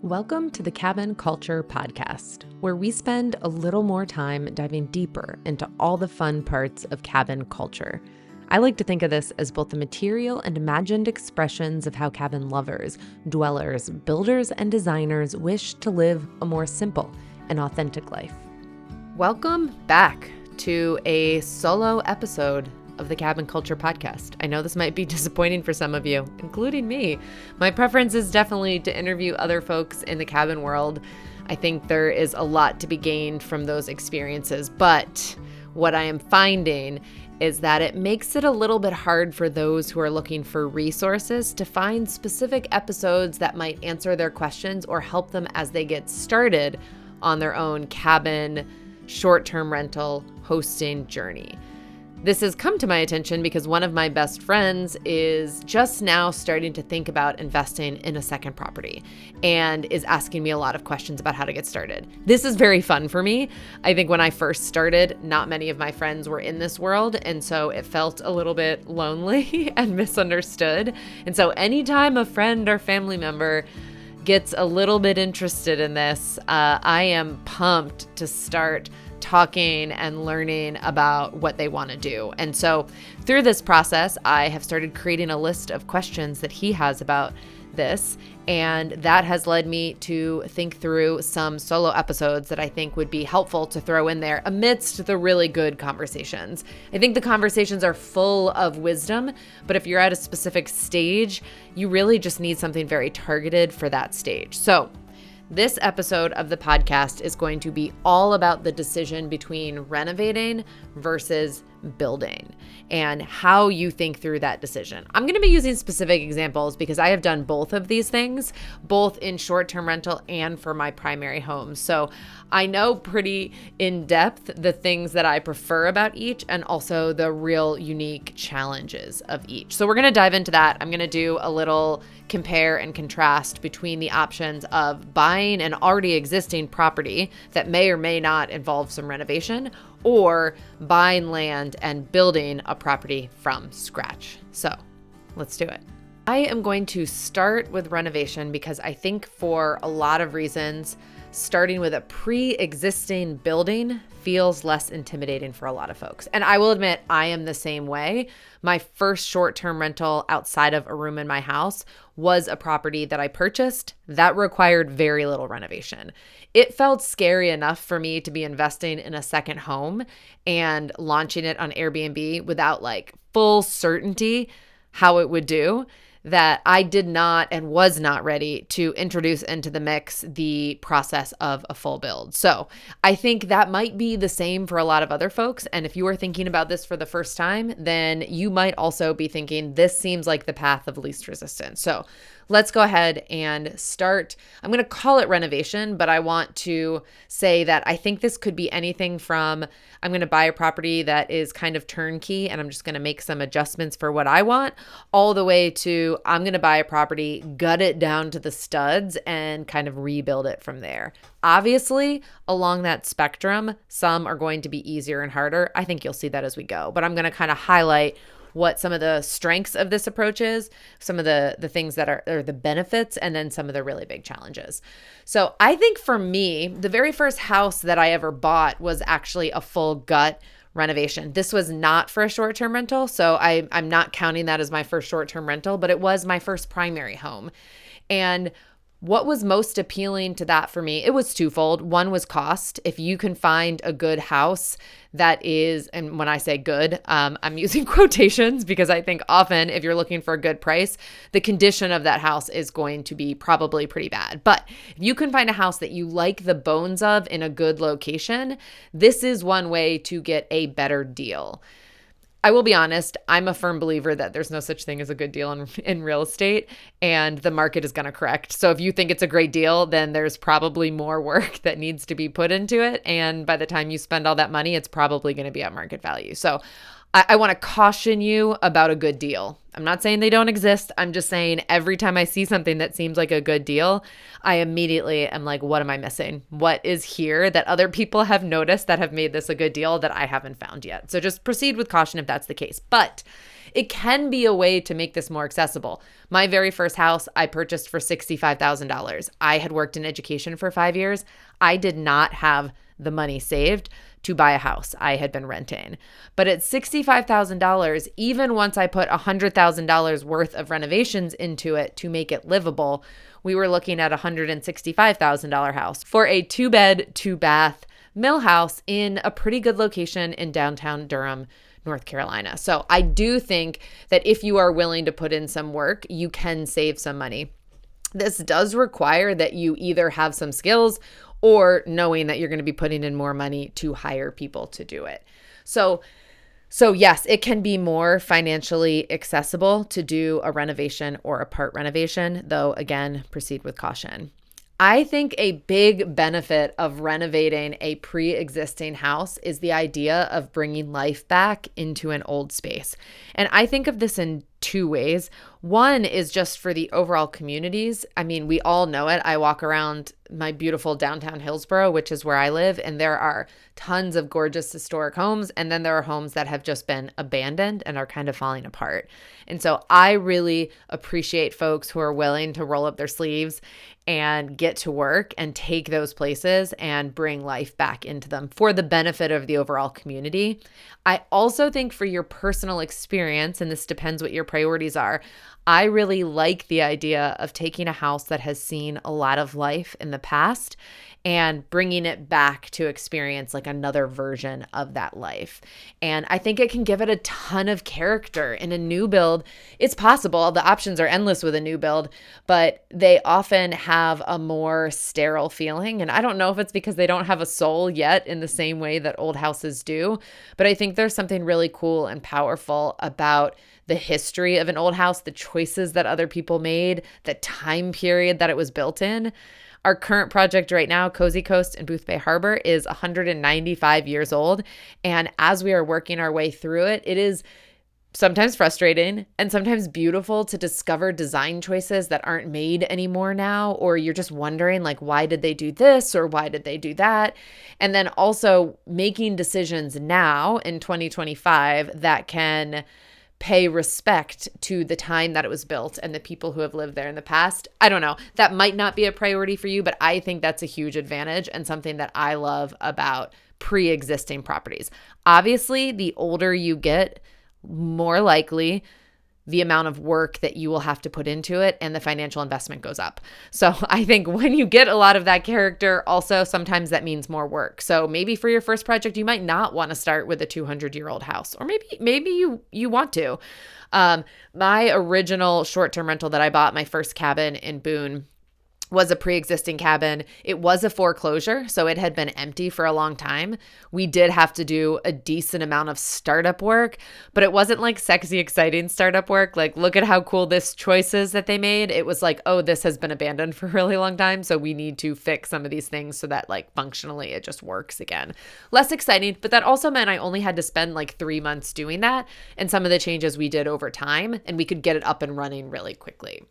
Welcome to the Cabin Culture Podcast, where we spend a little more time diving deeper into all the fun parts of cabin culture. I like to think of this as both the material and imagined expressions of how cabin lovers, dwellers, builders, and designers wish to live a more simple and authentic life. Welcome back to a solo episode of the Cabin Culture Podcast. I know this might be disappointing for some of you, including me. My preference is definitely to interview other folks in the cabin world. I think there is a lot to be gained from those experiences, but what I am finding is that it makes it a little bit hard for those who are looking for resources to find specific episodes that might answer their questions or help them as they get started on their own cabin, short-term rental, hosting journey. This has come to my attention because one of my best friends is just now starting to think about investing in a second property and is asking me a lot of questions about how to get started. This is very fun for me. I think when I first started, not many of my friends were in this world, and so it felt a little bit lonely and misunderstood. And so anytime a friend or family member gets a little bit interested in this, I am pumped to start talking and learning about what they want to do. And so through this process, I have started creating a list of questions that he has about this, and that has led me to think through some solo episodes that I think would be helpful to throw in there amidst the really good conversations. I think the conversations are full of wisdom, but if you're at a specific stage, you really just need something very targeted for that stage. So this episode of the podcast is going to be all about the decision between renovating versus building and how you think through that decision. I'm going to be using specific examples because I have done both of these things, both in short-term rental and for my primary home. So I know pretty in depth the things that I prefer about each and also the real unique challenges of each. So we're going to dive into that. I'm going to do a little compare and contrast between the options of buying an already existing property that may or may not involve some renovation, or buying land and building a property from scratch. So let's do it. I am going to start with renovation because I think for a lot of reasons, starting with a pre-existing building feels less intimidating for a lot of folks. And I will admit, I am the same way. My first short-term rental outside of a room in my house was a property that I purchased that required very little renovation. It felt scary enough for me to be investing in a second home and launching it on Airbnb without like full certainty how it would do, that I did not and was not ready to introduce into the mix the process of a full build. So I think that might be the same for a lot of other folks. And if you are thinking about this for the first time, then you might also be thinking this seems like the path of least resistance. So let's go ahead and start. I'm going to call it renovation, but I want to say that I think this could be anything from I'm going to buy a property that is kind of turnkey and I'm just going to make some adjustments for what I want, all the way to I'm going to buy a property, gut it down to the studs, and kind of rebuild it from there. Obviously, along that spectrum, some are going to be easier and harder. I think you'll see that as we go, but I'm going to kind of highlight what some of the strengths of this approach is, some of the things that are the benefits, and then some of the really big challenges. So I think for me, the very first house that I ever bought was actually a full gut renovation. This was not for a short-term rental, so I'm not counting that as my first short-term rental, but it was my first primary home. And what was most appealing to that for me, it was twofold. One was cost. If you can find a good house that is, and when I say good, I'm using quotations because I think often if you're looking for a good price, the condition of that house is going to be probably pretty bad. But if you can find a house that you like the bones of in a good location, this is one way to get a better deal. I will be honest, I'm a firm believer that there's no such thing as a good deal in real estate, and the market is going to correct. So if you think it's a great deal, then there's probably more work that needs to be put into it. And by the time you spend all that money, it's probably going to be at market value. So I want to caution you about a good deal. I'm not saying they don't exist. I'm just saying every time I see something that seems like a good deal, I immediately am like, what am I missing? What is here that other people have noticed that have made this a good deal that I haven't found yet? So just proceed with caution if that's the case. But it can be a way to make this more accessible. My very first house I purchased for $65,000. I had worked in education for 5 years. I did not have the money saved to buy a house. I had been renting. But at $65,000, even once I put $100,000 worth of renovations into it to make it livable, we were looking at a $165,000 house for a 2-bed, 2-bath mill house in a pretty good location in downtown Durham, North Carolina. So I do think that if you are willing to put in some work, you can save some money. This does require that you either have some skills or knowing that you're going to be putting in more money to hire people to do it. So yes, it can be more financially accessible to do a renovation or a part renovation, though again, proceed with caution. I think a big benefit of renovating a pre-existing house is the idea of bringing life back into an old space. And I think of this in 2 ways. One is just for the overall communities. I mean, we all know it. I walk around my beautiful downtown Hillsborough, which is where I live, and there are tons of gorgeous historic homes. And then there are homes that have just been abandoned and are kind of falling apart. And so I really appreciate folks who are willing to roll up their sleeves and get to work and take those places and bring life back into them for the benefit of the overall community. I also think for your personal experience, and this depends what your priorities are, I really like the idea of taking a house that has seen a lot of life in the past and bringing it back to experience like another version of that life. And I think it can give it a ton of character. In a new build, it's possible. The options are endless with a new build, but they often have a more sterile feeling. And I don't know if it's because they don't have a soul yet in the same way that old houses do, but I think there's something really cool and powerful about the history of an old house, the choices that other people made, the time period that it was built in. Our current project right now, Cozy Coast in Boothbay Harbor, is 195 years old. And as we are working our way through it, it is sometimes frustrating and sometimes beautiful to discover design choices that aren't made anymore now, or you're just wondering like, why did they do this or why did they do that? And then also making decisions now in 2025 that can pay respect to the time that it was built and the people who have lived there in the past. I don't know. That might not be a priority for you, but I think that's a huge advantage and something that I love about pre-existing properties. Obviously, the older you get, more likely the amount of work that you will have to put into it and the financial investment goes up. So I think when you get a lot of that character, also sometimes that means more work. So maybe for your first project, you might not want to start with a 200-year-old house, or maybe you want to. My original short-term rental that I bought, my first cabin in Boone, was a pre-existing cabin. It was a foreclosure, so it had been empty for a long time. We did have to do a decent amount of startup work, but it wasn't like sexy, exciting startup work. Like, look at how cool this choice is that they made. It was like, oh, this has been abandoned for a really long time, so we need to fix some of these things so that like functionally it just works again. Less exciting, but that also meant I only had to spend like 3 months doing that, and some of the changes we did over time, and we could get it up and running really quickly.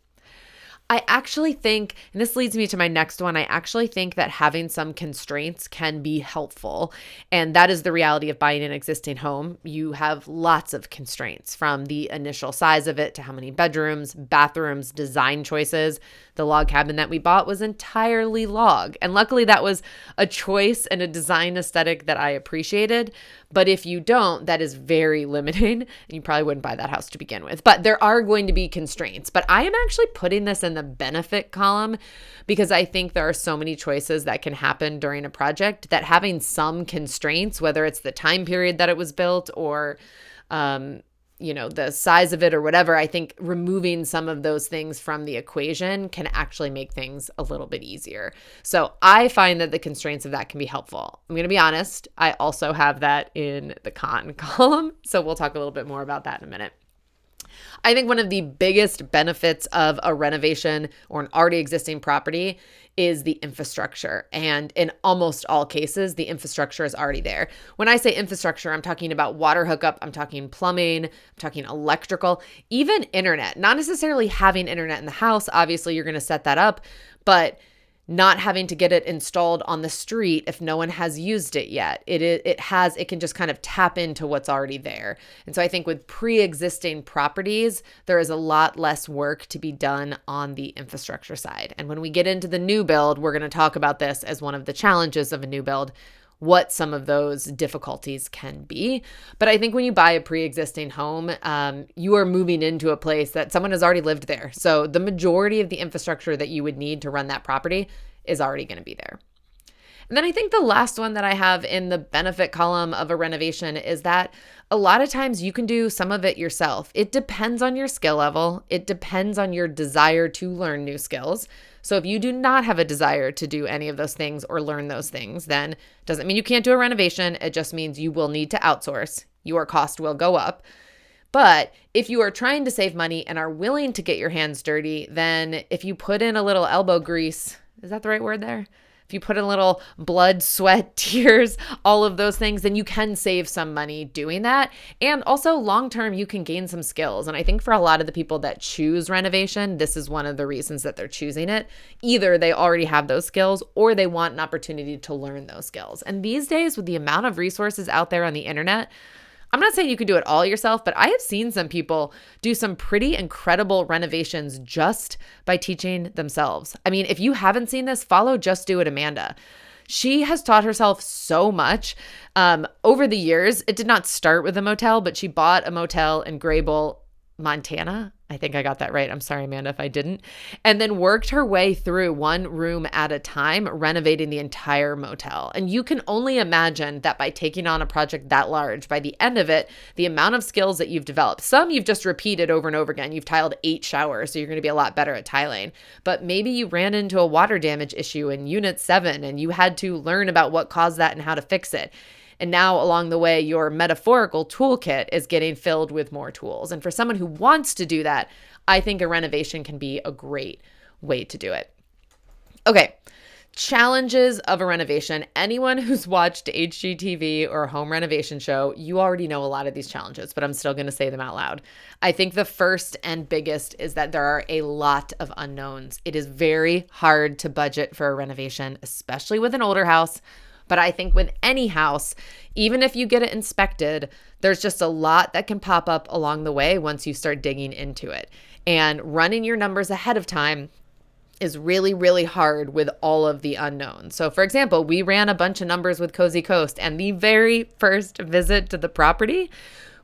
I actually think, and this leads me to my next one, I actually think that having some constraints can be helpful. And that is the reality of buying an existing home. You have lots of constraints, from the initial size of it to how many bedrooms, bathrooms, design choices. The log cabin that we bought was entirely log. And luckily that was a choice and a design aesthetic that I appreciated. But if you don't, that is very limiting. And you probably wouldn't buy that house to begin with. But there are going to be constraints. But I am actually putting this in the benefit column because I think there are so many choices that can happen during a project that having some constraints, whether it's the time period that it was built or the size of it or whatever, I think removing some of those things from the equation can actually make things a little bit easier. So I find that the constraints of that can be helpful. I'm going to be honest, I also have that in the con column. So we'll talk a little bit more about that in a minute. I think one of the biggest benefits of a renovation or an already existing property is the infrastructure. And in almost all cases, the infrastructure is already there. When I say infrastructure, I'm talking about water hookup, I'm talking plumbing, I'm talking electrical, even internet. Not necessarily having internet in the house. Obviously, you're going to set that up, but not having to get it installed on the street if no one has used it yet. It can just kind of tap into what's already there. And so I think with pre-existing properties, there is a lot less work to be done on the infrastructure side. And when we get into the new build, we're going to talk about this as one of the challenges of a new build, what some of those difficulties can be. But I think when you buy a pre-existing home, you are moving into a place that someone has already lived there. So the majority of the infrastructure that you would need to run that property is already going to be there. And then I think the last one that I have in the benefit column of a renovation is that a lot of times you can do some of it yourself. It depends on your skill level. It depends on your desire to learn new skills. So if you do not have a desire to do any of those things or learn those things, then it doesn't mean you can't do a renovation. It just means you will need to outsource. Your cost will go up. But if you are trying to save money and are willing to get your hands dirty, then if you put in a little elbow grease, is that the right word there? If you put in a little blood, sweat, tears, all of those things, then you can save some money doing that. And also long-term, you can gain some skills. And I think for a lot of the people that choose renovation, this is one of the reasons that they're choosing it. Either they already have those skills or they want an opportunity to learn those skills. And these days, with the amount of resources out there on the internet, I'm not saying you can do it all yourself, but I have seen some people do some pretty incredible renovations just by teaching themselves. I mean, if you haven't seen this, follow Just Do It Amanda. She has taught herself so much over the years. It did not start with a motel, but she bought a motel in Grable, Montana. I think I got that right. I'm sorry, Amanda, if I didn't. And then worked her way through one room at a time, renovating the entire motel. And you can only imagine that by taking on a project that large, by the end of it, the amount of skills that you've developed. Some you've just repeated over and over again. You've tiled 8 showers, so you're going to be a lot better at tiling. But maybe you ran into a water damage issue in Unit 7 and you had to learn about what caused that and how to fix it. And now along the way, your metaphorical toolkit is getting filled with more tools. And for someone who wants to do that, I think a renovation can be a great way to do it. Okay, challenges of a renovation. Anyone who's watched HGTV or a home renovation show, you already know a lot of these challenges, but I'm still going to say them out loud. I think the first and biggest is that there are a lot of unknowns. It is very hard to budget for a renovation, especially with an older house. But I think with any house, even if you get it inspected, there's just a lot that can pop up along the way once you start digging into it. And running your numbers ahead of time is really, really hard with all of the unknowns. So for example, we ran a bunch of numbers with Cozy Coast, and the very first visit to the property,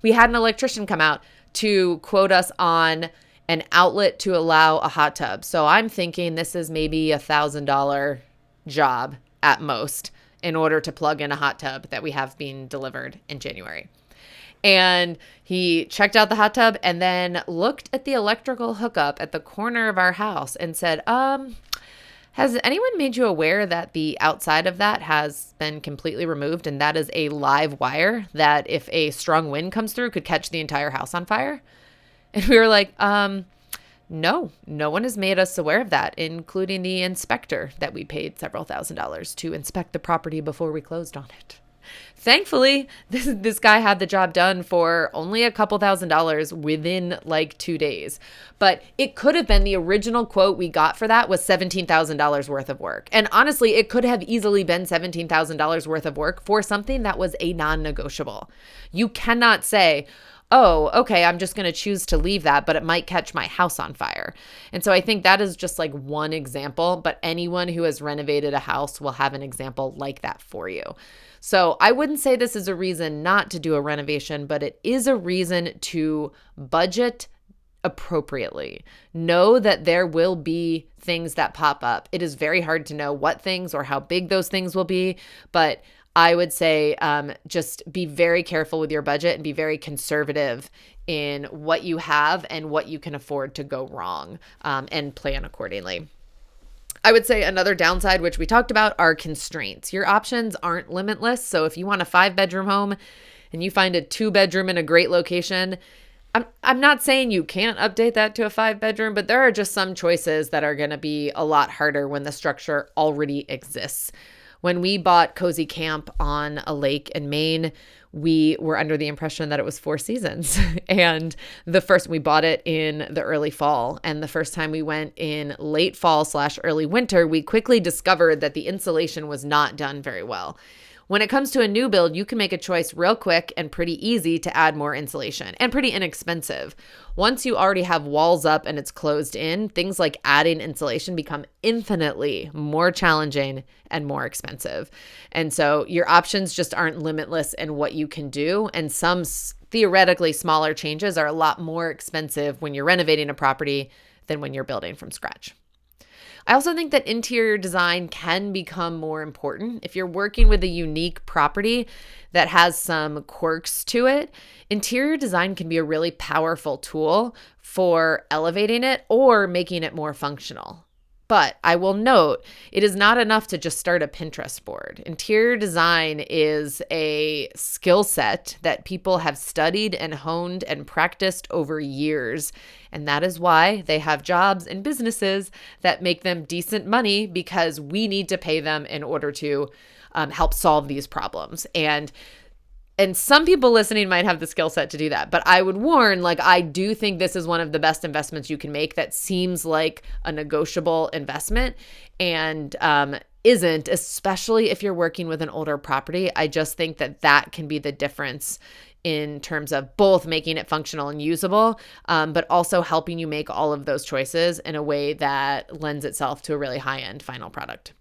we had an electrician come out to quote us on an outlet to allow a hot tub. So I'm thinking this is maybe $1,000 job at most, in order to plug in a hot tub that we have being delivered in January. And he checked out the hot tub and then looked at the electrical hookup at the corner of our house and said, has anyone made you aware that the outside of that has been completely removed? And that is a live wire that if a strong wind comes through could catch the entire house on fire. And we were like, no one has made us aware of that, including the inspector that we paid several $1,000s to inspect the property before we closed on it. Thankfully, this guy had the job done for only a couple $1,000s within like 2 days. But it could have been the original quote we got for that was $17,000 worth of work. And honestly, it could have easily been $17,000 worth of work for something that was a non-negotiable. You cannot say, oh, okay, I'm just going to choose to leave that, but it might catch my house on fire. And so I think that is just like one example, but anyone who has renovated a house will have an example like that for you. So I wouldn't say this is a reason not to do a renovation, but it is a reason to budget appropriately. Know that there will be things that pop up. It is very hard to know what things or how big those things will be, but I would say just be very careful with your budget and be very conservative in what you have and what you can afford to go wrong, and plan accordingly. I would say another downside, which we talked about, are constraints. Your options aren't limitless. So if you want a 5-bedroom home and you find a 2-bedroom in a great location, I'm not saying you can't update that to a 5-bedroom, but there are just some choices that are going to be a lot harder when the structure already exists. When we bought Cozy Camp on a lake in Maine, we were under the impression that it was 4 seasons. And we bought it in the early fall. And the first time we went in late fall/early winter, we quickly discovered that the insulation was not done very well. When it comes to a new build, you can make a choice real quick and pretty easy to add more insulation and pretty inexpensive. Once you already have walls up and it's closed in, things like adding insulation become infinitely more challenging and more expensive. And so your options just aren't limitless in what you can do. And some theoretically smaller changes are a lot more expensive when you're renovating a property than when you're building from scratch. I also think that interior design can become more important. If you're working with a unique property that has some quirks to it, interior design can be a really powerful tool for elevating it or making it more functional. But I will note, it is not enough to just start a Pinterest board. Interior design is a skill set that people have studied and honed and practiced over years. And that is why they have jobs and businesses that make them decent money, because we need to pay them in order to help solve these problems. And some people listening might have the skill set to do that. But I would warn, I do think this is one of the best investments you can make that seems like a negotiable investment and isn't, especially if you're working with an older property. I just think that can be the difference in terms of both making it functional and usable, but also helping you make all of those choices in a way that lends itself to a really high-end final product.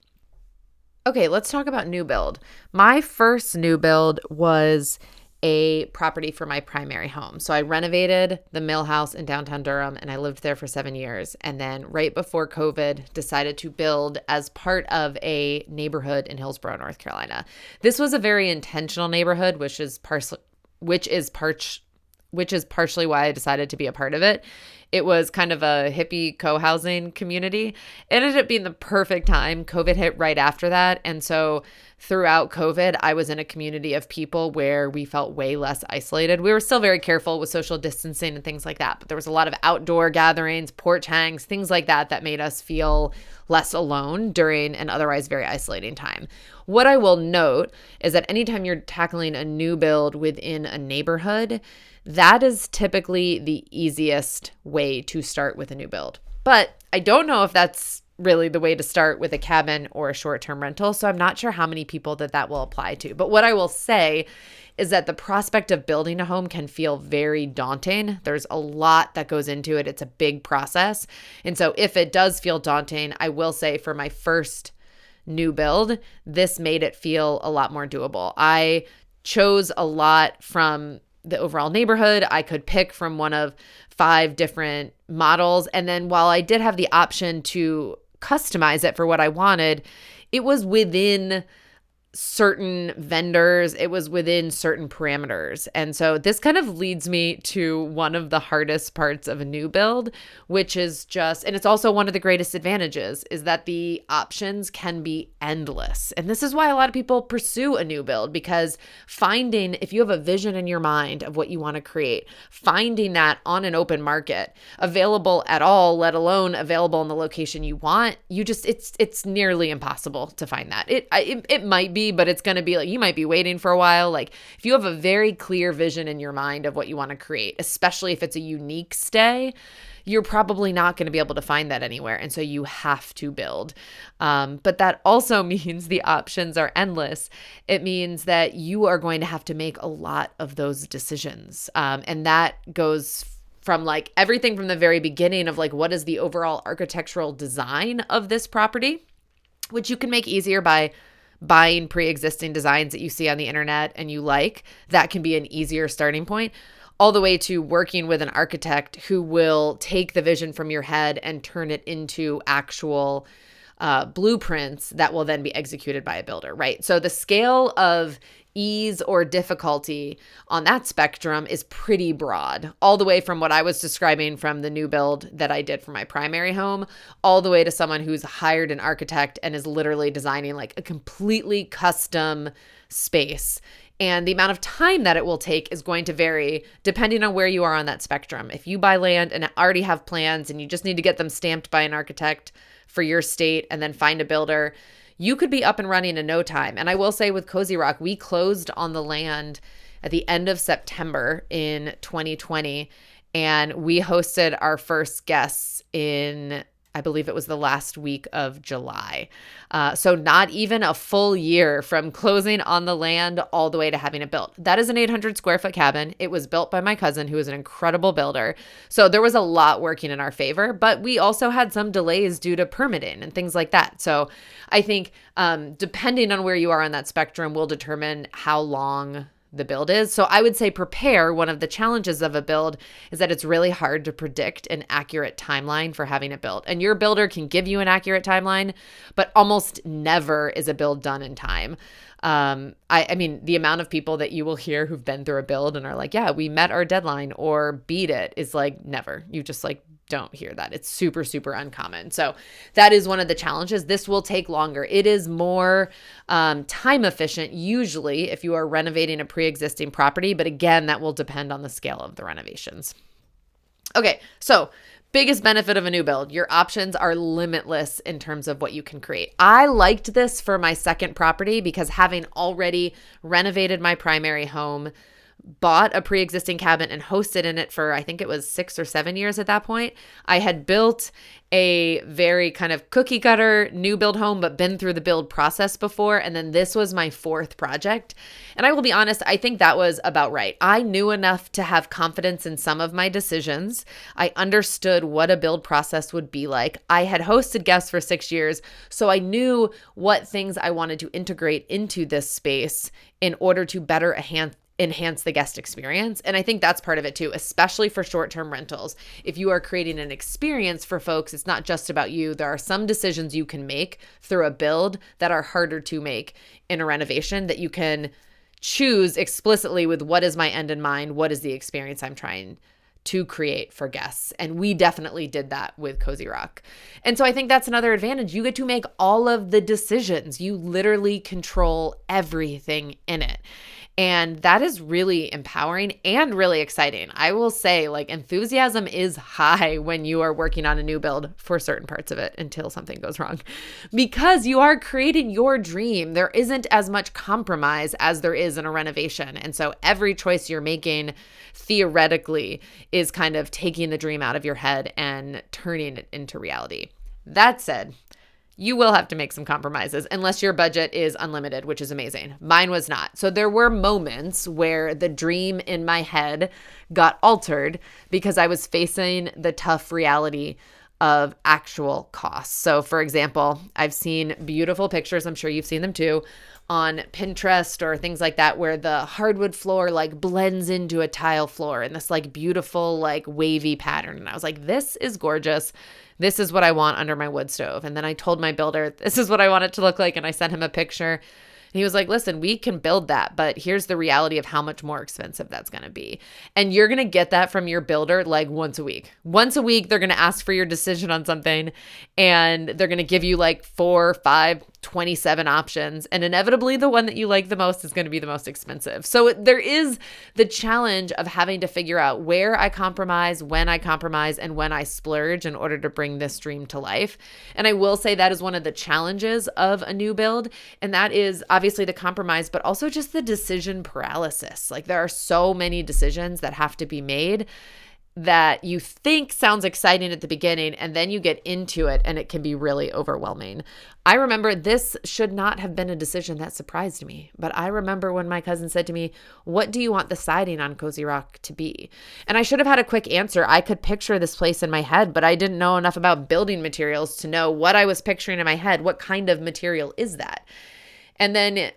Okay, let's talk about new build. My first new build was a property for my primary home. So I renovated the Mill House in downtown Durham, and I lived there for 7 years. And then right before COVID, decided to build as part of a neighborhood in Hillsborough, North Carolina. This was a very intentional neighborhood, which is partially why I decided to be a part of it. It was kind of a hippie co-housing community. It ended up being the perfect time. COVID hit right after that. And so throughout COVID, I was in a community of people where we felt way less isolated. We were still very careful with social distancing and things like that, but there was a lot of outdoor gatherings, porch hangs, things like that made us feel less alone during an otherwise very isolating time. What I will note is that anytime you're tackling a new build within a neighborhood, that is typically the easiest way to start with a new build. But I don't know if that's really the way to start with a cabin or a short-term rental, so I'm not sure how many people that will apply to. But what I will say is that the prospect of building a home can feel very daunting. There's a lot that goes into it. It's a big process. And so if it does feel daunting, I will say for my first new build, this made it feel a lot more doable. I chose a lot from the overall neighborhood. I could pick from one of 5 different models. And then while I did have the option to customize it for what I wanted, it was within certain vendors, it was within certain parameters. And so this kind of leads me to one of the hardest parts of a new build, which is and it's also one of the greatest advantages, is that the options can be endless. And this is why a lot of people pursue a new build, because if you have a vision in your mind of what you want to create, finding that on an open market, available at all, let alone available in the location you want, it's nearly impossible to find that. It might be, but it's going to be you might be waiting for a while. If you have a very clear vision in your mind of what you want to create, especially if it's a unique stay, you're probably not going to be able to find that anywhere. And so you have to build. But that also means the options are endless. It means that you are going to have to make a lot of those decisions. And that goes from everything from the very beginning of what is the overall architectural design of this property, which you can make easier by buying pre-existing designs that you see on the internet and you like. That can be an easier starting point, all the way to working with an architect who will take the vision from your head and turn it into actual blueprints that will then be executed by a builder, right? So the scale of ease or difficulty on that spectrum is pretty broad, all the way from what I was describing from the new build that I did for my primary home, all the way to someone who's hired an architect and is literally designing a completely custom space. And the amount of time that it will take is going to vary depending on where you are on that spectrum. If you buy land and already have plans and you just need to get them stamped by an architect for your state and then find a builder, you could be up and running in no time. And I will say with Cozy Rock, we closed on the land at the end of September in 2020. And we hosted our first guests in, I believe it was the last week of July. So not even a full year from closing on the land all the way to having it built. That is an 800 square foot cabin. It was built by my cousin, who is an incredible builder. So there was a lot working in our favor, but we also had some delays due to permitting and things like that. So I think depending on where you are on that spectrum will determine how long the build is. So I would say prepare. One of the challenges of a build is that it's really hard to predict an accurate timeline for having it built. And your builder can give you an accurate timeline, but almost never is a build done in time. I mean, the amount of people that you will hear who've been through a build and are like, yeah, we met our deadline or beat it is like never. You just like don't hear that. It's super, super uncommon. So that is one of the challenges. This will take longer. It is more time efficient usually if you are renovating a pre-existing property. But again, that will depend on the scale of the renovations. Okay, so biggest benefit of a new build, your options are limitless in terms of what you can create. I liked this for my second property because having already renovated my primary home, bought a pre-existing cabin and hosted in it for, I think it was 6 or 7 years at that point. I had built a very kind of cookie cutter new build home, but been through the build process before. And then this was my fourth project. And I will be honest, I think that was about right. I knew enough to have confidence in some of my decisions. I understood what a build process would be like. I had hosted guests for 6 years, so I knew what things I wanted to integrate into this space in order to better enhance the guest experience. And I think that's part of it too, especially for short-term rentals. If you are creating an experience for folks, it's not just about you. There are some decisions you can make through a build that are harder to make in a renovation that you can choose explicitly with what is my end in mind, what is the experience I'm trying to create for guests. And we definitely did that with Cozy Rock. And so I think that's another advantage. You get to make all of the decisions. You literally control everything in it. And that is really empowering and really exciting. I will say, like, enthusiasm is high when you are working on a new build for certain parts of it until something goes wrong, because you are creating your dream. There isn't as much compromise as there is in a renovation. And so every choice you're making theoretically is kind of taking the dream out of your head and turning it into reality. That said, you will have to make some compromises unless your budget is unlimited, which is amazing. Mine was not. So there were moments where the dream in my head got altered because I was facing the tough reality of actual costs. So for example, I've seen beautiful pictures, I'm sure you've seen them too, on Pinterest or things like that, where the hardwood floor like blends into a tile floor in this like beautiful like wavy pattern. And I was like, this is gorgeous. This is what I want under my wood stove. And then I told my builder, this is what I want it to look like. And I sent him a picture. And he was like, listen, we can build that, but here's the reality of how much more expensive that's going to be. And you're going to get that from your builder like once a week. Once a week, they're going to ask for your decision on something, and they're going to give you like 4, 5, 27 options. And inevitably, the one that you like the most is going to be the most expensive. So there is the challenge of having to figure out where I compromise, when I compromise, and when I splurge in order to bring this dream to life. And I will say that is one of the challenges of a new build. And that is obviously the compromise, but also just the decision paralysis. Like there are so many decisions that have to be made that you think sounds exciting at the beginning, and then you get into it and it can be really overwhelming. I remember this should not have been a decision that surprised me, but I remember when my cousin said to me, what do you want the siding on Cozy Rock to be? And I should have had a quick answer. I could picture this place in my head, but I didn't know enough about building materials to know what I was picturing in my head. What kind of material is that? And then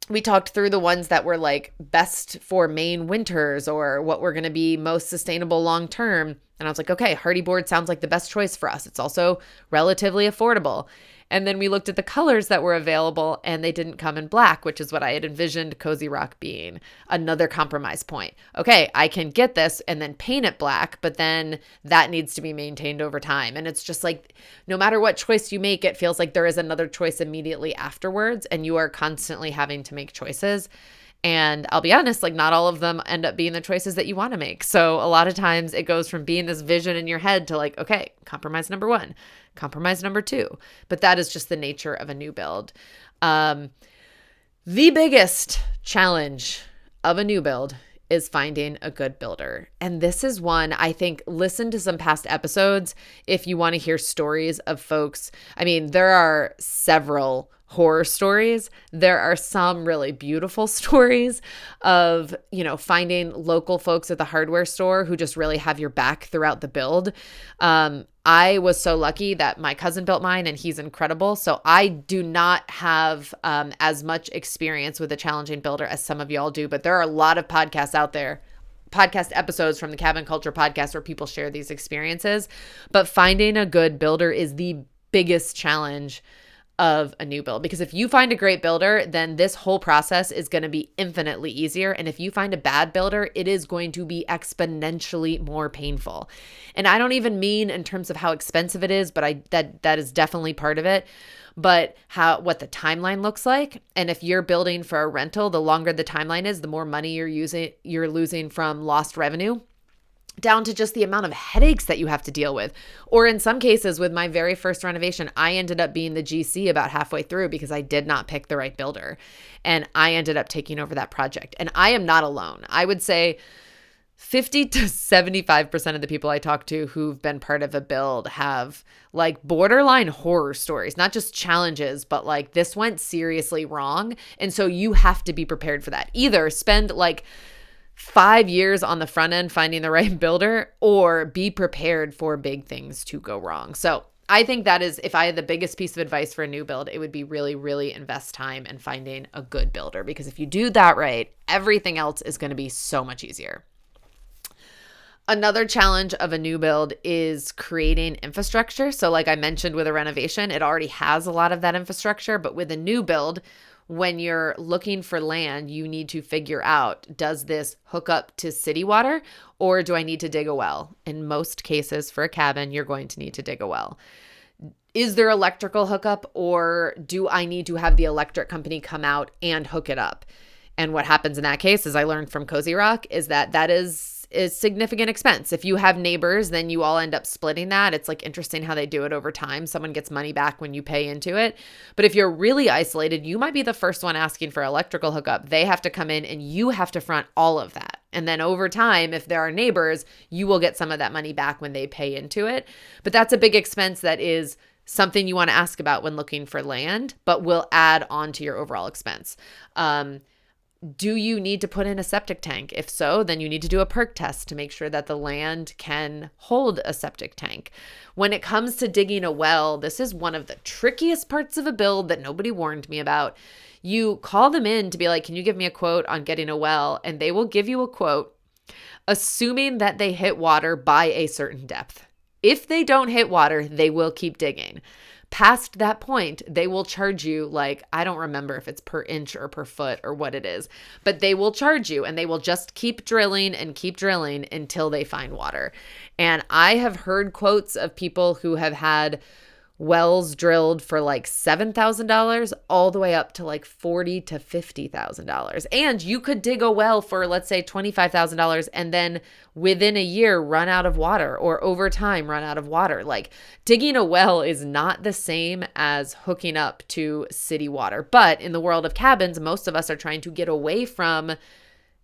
we talked through the ones that were like best for Maine winters or what were going to be most sustainable long term. And I was like, okay, hardy board sounds like the best choice for us. It's also relatively affordable. And then we looked at the colors that were available, and they didn't come in black, which is what I had envisioned Cozy Rock being. Another compromise point. Okay, I can get this and then paint it black, but then that needs to be maintained over time. And it's just like, no matter what choice you make, it feels like there is another choice immediately afterwards, and you are constantly having to make choices. And I'll be honest, like not all of them end up being the choices that you want to make. So a lot of times it goes from being this vision in your head to like, okay, compromise number 1, compromise number 2. But that is just the nature of a new build. The biggest challenge of a new build is finding a good builder. And this is one, I think, listen to some past episodes if you want to hear stories of folks. I mean, there are several horror stories. There are some really beautiful stories of, finding local folks at the hardware store who just really have your back throughout the build. I was so lucky that my cousin built mine and he's incredible. So I do not have as much experience with a challenging builder as some of y'all do, but there are a lot of podcasts out there, podcast episodes from the Cabin Culture podcast where people share these experiences. But finding a good builder is the biggest challenge of a new build, because if you find a great builder, then this whole process is going to be infinitely easier. And if you find a bad builder, it is going to be exponentially more painful. And I don't even mean in terms of how expensive it is, but that is definitely part of it. But what the timeline looks like. And if you're building for a rental, the longer the timeline is, the more money you're losing from lost revenue, down to just the amount of headaches that you have to deal with. Or in some cases, with my very first renovation, I ended up being the GC about halfway through because I did not pick the right builder. And I ended up taking over that project. And I am not alone. I would say 50 to 75% of the people I talk to who've been part of a build have like borderline horror stories, not just challenges, but like this went seriously wrong. And so you have to be prepared for that. Either spend like 5 years on the front end finding the right builder, or be prepared for big things to go wrong. So I think that is, if I had the biggest piece of advice for a new build, it would be really, really invest time in finding a good builder, because if you do that right, everything else is going to be so much easier. Another challenge of a new build is creating infrastructure. So like I mentioned with a renovation, it already has a lot of that infrastructure, but with a new build, when you're looking for land, you need to figure out, does this hook up to city water, or do I need to dig a well? In most cases for a cabin, you're going to need to dig a well. Is there electrical hookup, or do I need to have the electric company come out and hook it up? And what happens in that case, as I learned from Cozy Rock, is that is significant expense. If you have neighbors, then you all end up splitting that. It's like interesting how they do it over time. Someone gets money back when you pay into it. But if you're really isolated, you might be the first one asking for electrical hookup. They have to come in and you have to front all of that. And then over time, if there are neighbors, you will get some of that money back when they pay into it. But that's a big expense that is something you want to ask about when looking for land, but will add on to your overall expense. Do you need to put in a septic tank? If so, then you need to do a perk test to make sure that the land can hold a septic tank. When it comes to digging a well, this is one of the trickiest parts of a build that nobody warned me about. You call them in to be like, can you give me a quote on getting a well? And they will give you a quote, assuming that they hit water by a certain depth. If they don't hit water, they will keep digging. Past that point, they will charge you like, I don't remember if it's per inch or per foot or what it is, but they will charge you and they will just keep drilling until they find water. And I have heard quotes of people who have had wells drilled for like $7,000 all the way up to like $40,000 to $50,000. And you could dig a well for, let's say, $25,000 and then within a year run out of water, or over time run out of water. Like digging a well is not the same as hooking up to city water. But in the world of cabins, most of us are trying to get away from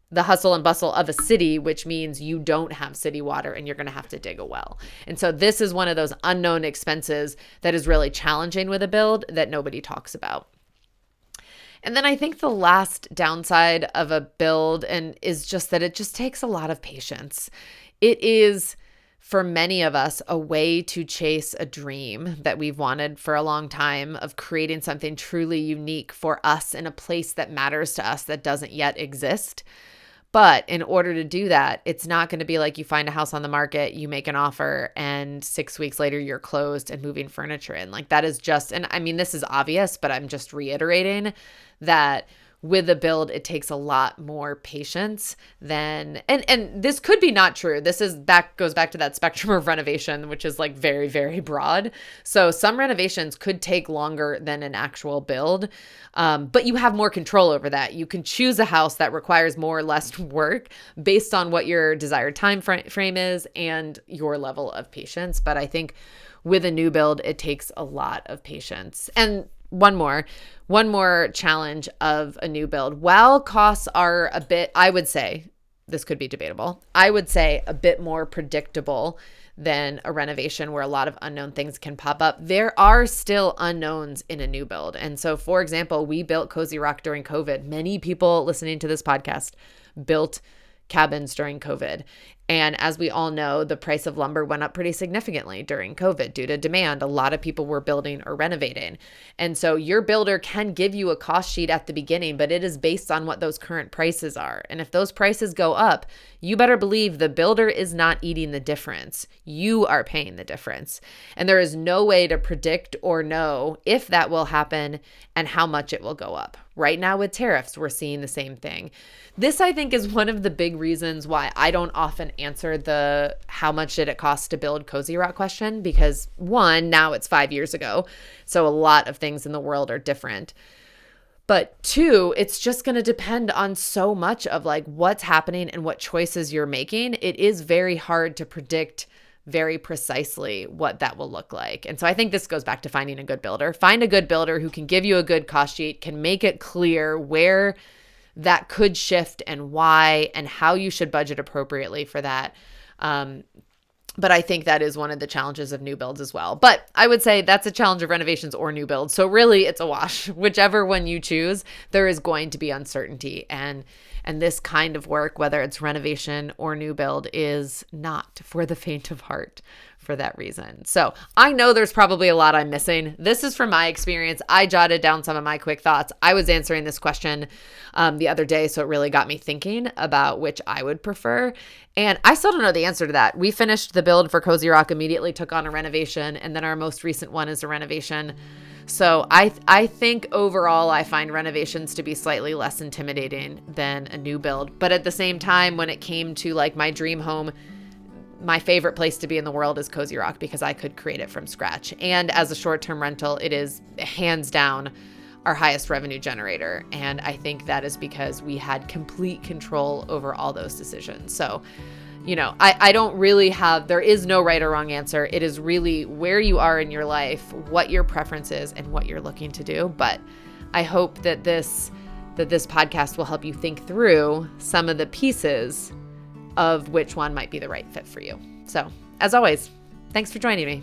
the hustle and bustle of a city, which means you don't have city water and you're going to have to dig a well. And so this is one of those unknown expenses that is really challenging with a build that nobody talks about. And then I think the last downside of a build is just that it just takes a lot of patience. It is, for many of us, a way to chase a dream that we've wanted for a long time of creating something truly unique for us in a place that matters to us that doesn't yet exist. But in order to do that, it's not going to be like you find a house on the market, you make an offer, and 6 weeks later you're closed and moving furniture in. Like that is just, and I mean, this is obvious, but I'm just reiterating that with a build, it takes a lot more patience than, and this could be not true. This goes back to that spectrum of renovation, which is like very, very broad. So some renovations could take longer than an actual build, but you have more control over that. You can choose a house that requires more or less work based on what your desired time frame is and your level of patience. But I think with a new build, it takes a lot of patience. And one more challenge of a new build. While costs are a bit, I would say, this could be debatable, I would say a bit more predictable than a renovation where a lot of unknown things can pop up, there are still unknowns in a new build. And so, for example, we built Cozy Rock during COVID. Many people listening to this podcast built cabins during COVID. And as we all know, the price of lumber went up pretty significantly during COVID due to demand. A lot of people were building or renovating. And so your builder can give you a cost sheet at the beginning, but it is based on what those current prices are. And if those prices go up, you better believe the builder is not eating the difference. You are paying the difference. And there is no way to predict or know if that will happen and how much it will go up. Right now with tariffs, we're seeing the same thing. This, I think, is one of the big reasons why I don't often answer the how much did it cost to build Cozy Rock question, because one, now it's 5 years ago, so a lot of things in the world are different. But two, it's just going to depend on so much of like what's happening and what choices you're making. It is very hard to predict very precisely what that will look like. And so I think this goes back to finding a good builder. Find a good builder who can give you a good cost sheet, can make it clear where that could shift and why and how you should budget appropriately for that. But I think that is one of the challenges of new builds as well. But I would say that's a challenge of renovations or new builds. So really it's a wash. Whichever one you choose, there is going to be uncertainty. And this kind of work, whether it's renovation or new build, is not for the faint of heart for that reason. So I know there's probably a lot I'm missing. This is from my experience. I jotted down some of my quick thoughts. I was answering this question the other day, so it really got me thinking about which I would prefer. And I still don't know the answer to that. We finished the build for Cozy Rock, immediately took on a renovation, and then our most recent one is a renovation. So I think overall I find renovations to be slightly less intimidating than a new build. But at the same time, when it came to like my dream home, my favorite place to be in the world is Cozy Rock because I could create it from scratch. And as a short-term rental, it is hands down our highest revenue generator. And I think that is because we had complete control over all those decisions. So, I don't really there is no right or wrong answer. It is really where you are in your life, what your preference is, and what you're looking to do. But I hope that this podcast will help you think through some of the pieces of which one might be the right fit for you. So, as always, thanks for joining me.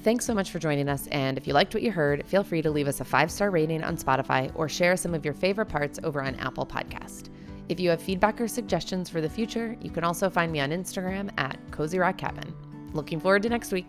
Thanks so much for joining us. And if you liked what you heard, feel free to leave us a 5-star rating on Spotify or share some of your favorite parts over on Apple Podcast. If you have feedback or suggestions for the future, you can also find me on Instagram at Cozy Rock Cabin. Looking forward to next week.